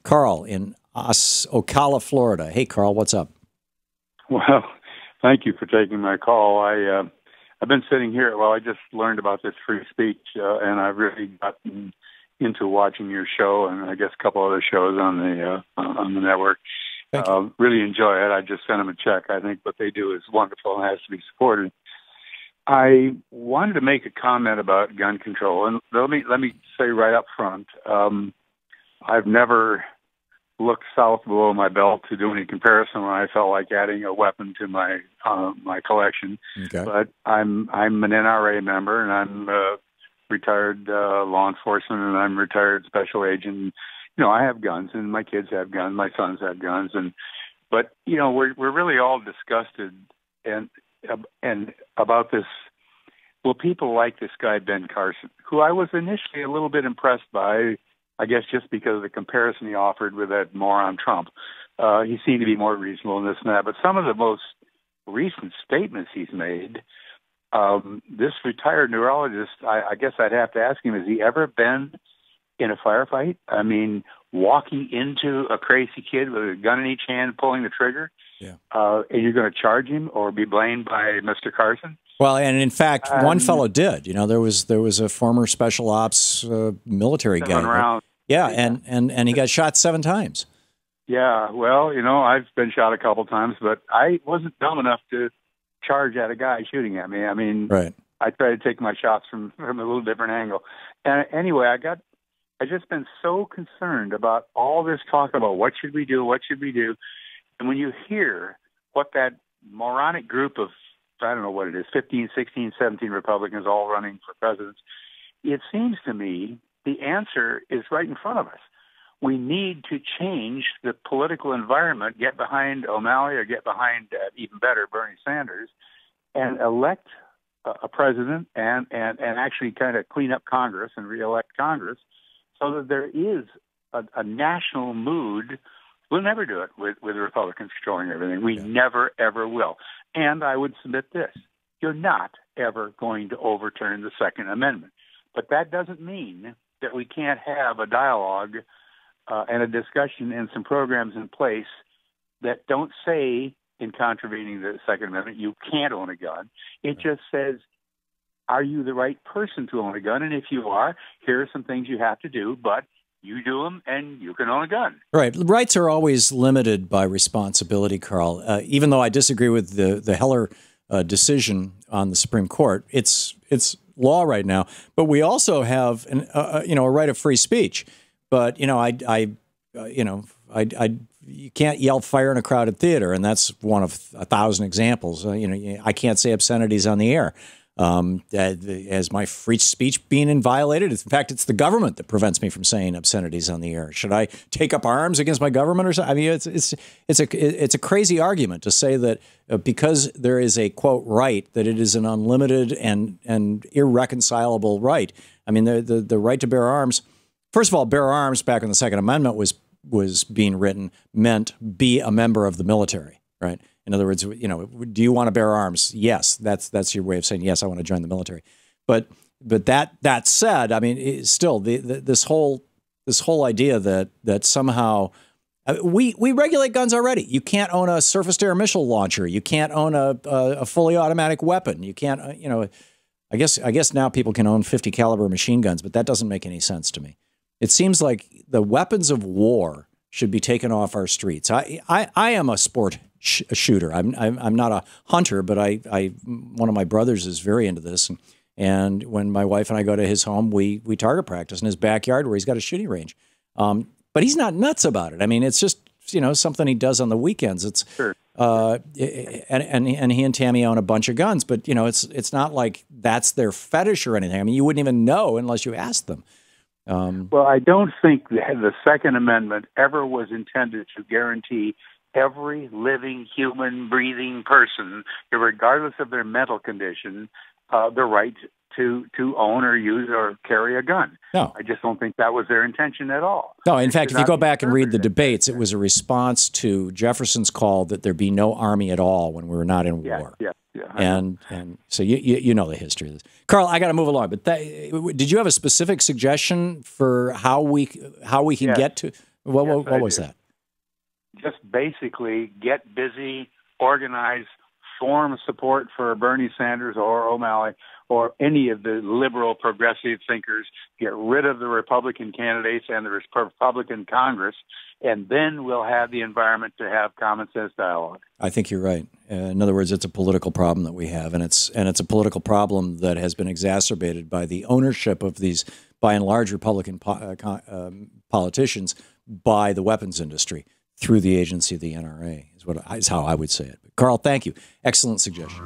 Carl in Ocala, Florida. Hey, Carl, what's up? Well, thank you for taking my call. I've been sitting here. Well, I just learned about this free speech, and I've really gotten into watching your show, and I guess a couple other shows on the network. Really enjoy it. I just sent them a check. I think what they do is wonderful and has to be supported. I wanted to make a comment about gun control, and let me say right up front, I've never looked south below my belt to do any comparison when I felt like adding a weapon to my my collection. Okay. But I'm an NRA member, and I'm retired law enforcement, and I'm retired special agent. You know, I have guns, and my kids have guns, my sons have guns, but you know, we're really all disgusted and about this. Well, people like this guy Ben Carson, who I was initially a little bit impressed by. I guess just because of the comparison he offered with that moron Trump. He seemed to be more reasonable in this and that. But some of the most recent statements he's made, this retired neurologist, I guess I'd have to ask him, has he ever been in a firefight? I mean, walking into a crazy kid with a gun in each hand, pulling the trigger, and you're going to charge him or be blamed by Mr. Carson? Well, and in fact, one fellow did. You know, there was a former special ops military guy. Rounds. Yeah, and he got shot 7 times. Yeah, well, you know, I've been shot a couple times, but I wasn't dumb enough to charge at a guy shooting at me. I mean, right. I try to take my shots from a little different angle. And anyway, I just been so concerned about all this talk about what should we do, and when you hear what that moronic group of, I don't know what it is, 15, 16, 17 Republicans all running for president, it seems to me the answer is right in front of us. We need to change the political environment, get behind O'Malley or get behind, even better, Bernie Sanders, and elect a president and actually kind of clean up Congress and reelect Congress so that there is a national mood. We'll never do it with the Republicans controlling everything. We never, ever will. And I would submit this. You're not ever going to overturn the Second Amendment. But that doesn't mean that we can't have a dialogue and a discussion and some programs in place that don't say, in contravening the Second Amendment, you can't own a gun. It just says, are you the right person to own a gun? And if you are, here are some things you have to do, but you do them and you can own a gun. Right. Rights are always limited by responsibility, Carl. Even though I disagree with the Heller decision on the Supreme Court, it's law right now. But we also have a right of free speech. But you can't yell fire in a crowded theater, and that's one of 1,000 examples. I can't say obscenities on the air. As my free speech being violated? In fact, it's the government that prevents me from saying obscenities on the air. Should I take up arms against my government or something? I mean, it's a crazy argument to say that because there is a quote right that it is an unlimited and irreconcilable right. I mean, the right to bear arms. First of all, bear arms back when the Second Amendment was being written meant be a member of the military, right? In other words, do you want to bear arms? Yes, that's your way of saying yes. I want to join the military. But that said, I mean, still this whole idea that somehow we regulate guns already. You can't own a surface-to-air missile launcher. You can't own a fully automatic weapon. You can't I guess now people can own 50 caliber machine guns, but that doesn't make any sense to me. It seems like the weapons of war should be taken off our streets. I am a sport shooter. I'm not a hunter, but one of my brothers is very into this. And when my wife and I go to his home, we target practice in his backyard where he's got a shooting range. But he's not nuts about it. I mean, it's just something he does on the weekends. It's sure. And he and Tammy own a bunch of guns, but it's not like that's their fetish or anything. I mean, you wouldn't even know unless you asked them. Well, I don't think the Second Amendment ever was intended to guarantee every living, human, breathing person, regardless of their mental condition, the right to own or use or carry a gun. No. I just don't think that was their intention at all. No, in fact, if you go back and read the debates, it was a response to Jefferson's call that there be no army at all when we were not in war. Yeah. And so you know the history of this. Carl, I got to move along. But did you have a specific suggestion for how we can get to What was that? Just basically get busy, organize, form support for Bernie Sanders or O'Malley or any of the liberal progressive thinkers, get rid of the Republican candidates and the Republican Congress, and then we'll have the environment to have common sense dialogue. I think you're right. In other words, it's a political problem that we have, and it's a political problem that has been exacerbated by the ownership of these, by and large, Republican politicians by the weapons industry through the agency of the NRA, is how I would say it. Carl, thank you. Excellent suggestion.